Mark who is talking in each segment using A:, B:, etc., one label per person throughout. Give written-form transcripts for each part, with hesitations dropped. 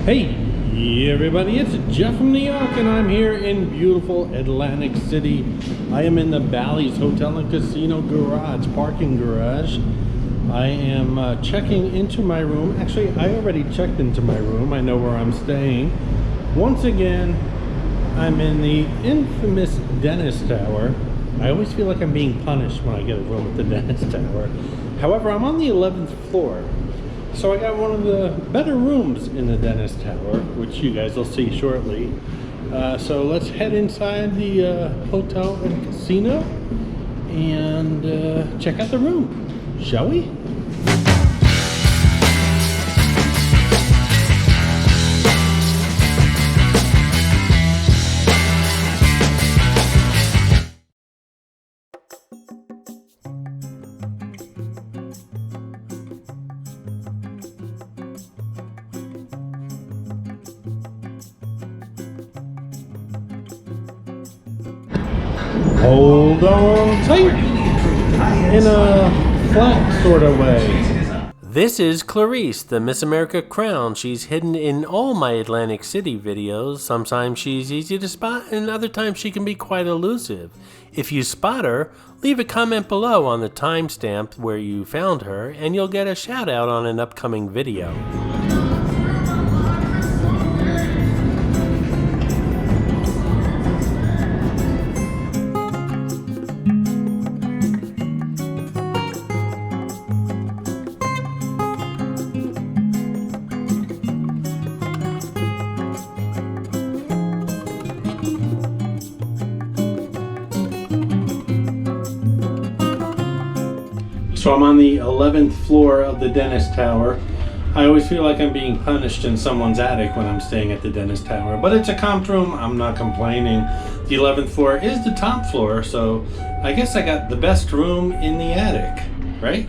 A: Hey everybody, it's Jeff from Yawk and I'm here in beautiful Atlantic City. I am in the Bally's Hotel and Casino garage, parking garage. I am checking into my room. Actually, I already checked into my room. I know where I'm staying. Once again, I'm in the infamous dentist tower. I always feel like I'm being punished when I get a room at the dentist tower. However, I'm on the 11th floor. So I got one of the better rooms in the dentist tower, which you guys will see shortly. So let's head inside the hotel and casino and check out the room, shall we? Hold on tight in a flat sort of way.
B: This is Clarice, the Miss America crown. She's hidden in all my Atlantic City videos. Sometimes she's easy to spot and other times she can be quite elusive. If you spot her, leave a comment below on the timestamp where you found her and you'll get a shout out on an upcoming video.
A: So I'm on the 11th floor of the dentist tower. I always feel like I'm being punished in someone's attic when I'm staying at the dentist tower, but it's a comped room. I'm not complaining. The 11th floor is the top floor, so I guess I got the best room in the attic, right?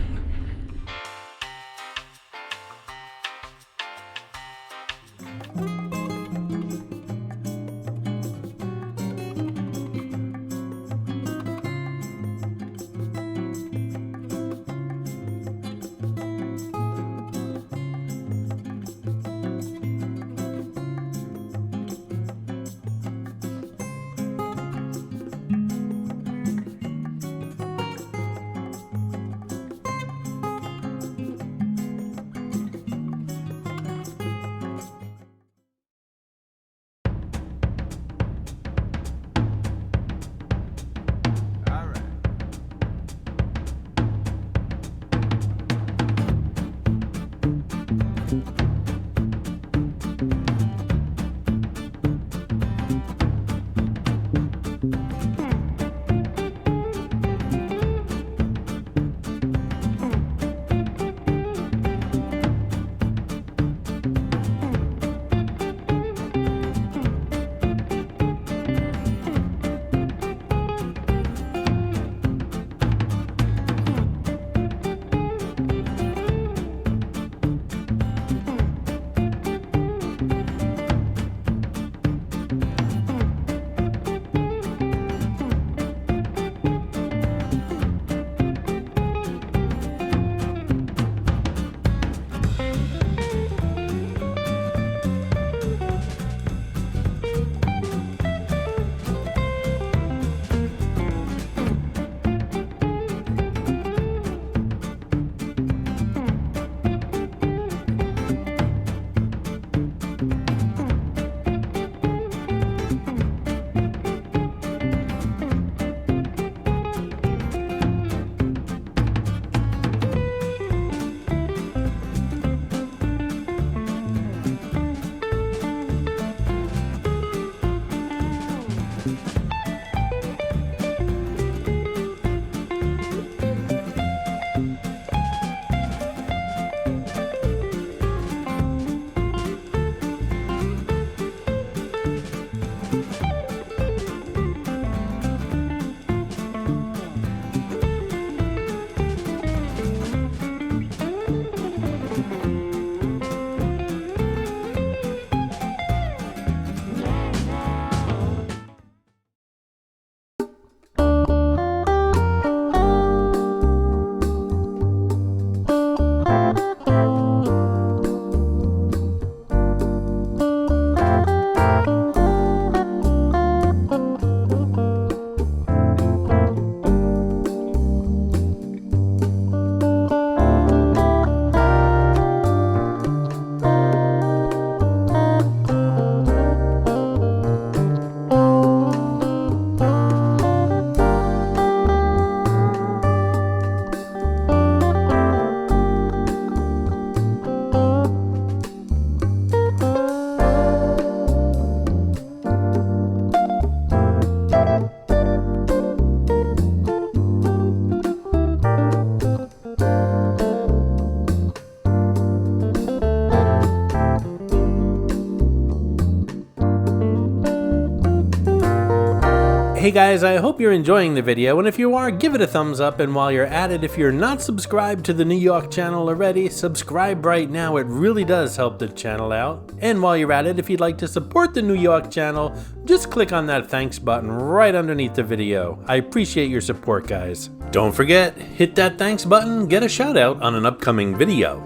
B: Hey guys, I hope you're enjoying the video, and if you are, give it a thumbs up, and while you're at it, if you're not subscribed to the New York channel already, subscribe right now. It really does help the channel out. And while you're at it, if you'd like to support the New York channel, just click on that thanks button right underneath the video. I appreciate your support, guys. Don't forget, hit that thanks button, get a shout out on an upcoming video.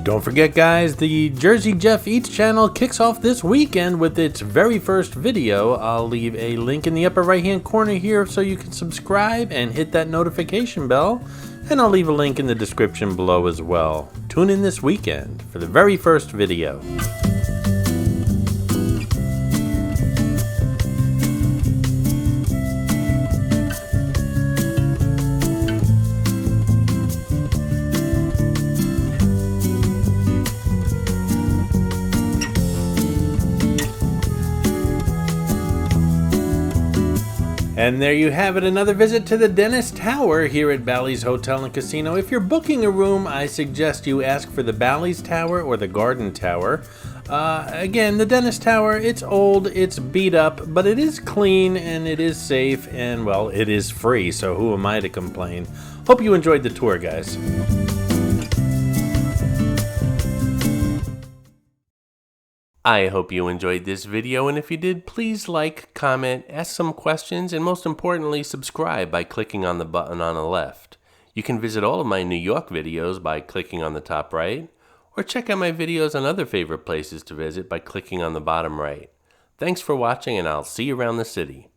B: Don't forget, guys, the Jersey Jeff Eats channel kicks off this weekend with its very first video. I'll leave a link in the upper right hand corner here so you can subscribe and hit that notification bell. And I'll leave a link in the description below as well. Tune in this weekend for the very first video. And there you have it, another visit to the Dennis Tower here at Bally's Hotel and Casino. If you're booking a room, I suggest you ask for the Bally's Tower or the Garden Tower. Again, the Dennis Tower, it's old, it's beat up, but it is clean and it is safe and, well, it is free, so who am I to complain? Hope you enjoyed the tour, guys. I hope you enjoyed this video, and if you did, please like, comment, ask some questions, and most importantly, subscribe by clicking on the button on the left. You can visit all of my New York videos by clicking on the top right, or check out my videos on other favorite places to visit by clicking on the bottom right. Thanks for watching, and I'll see you around the city.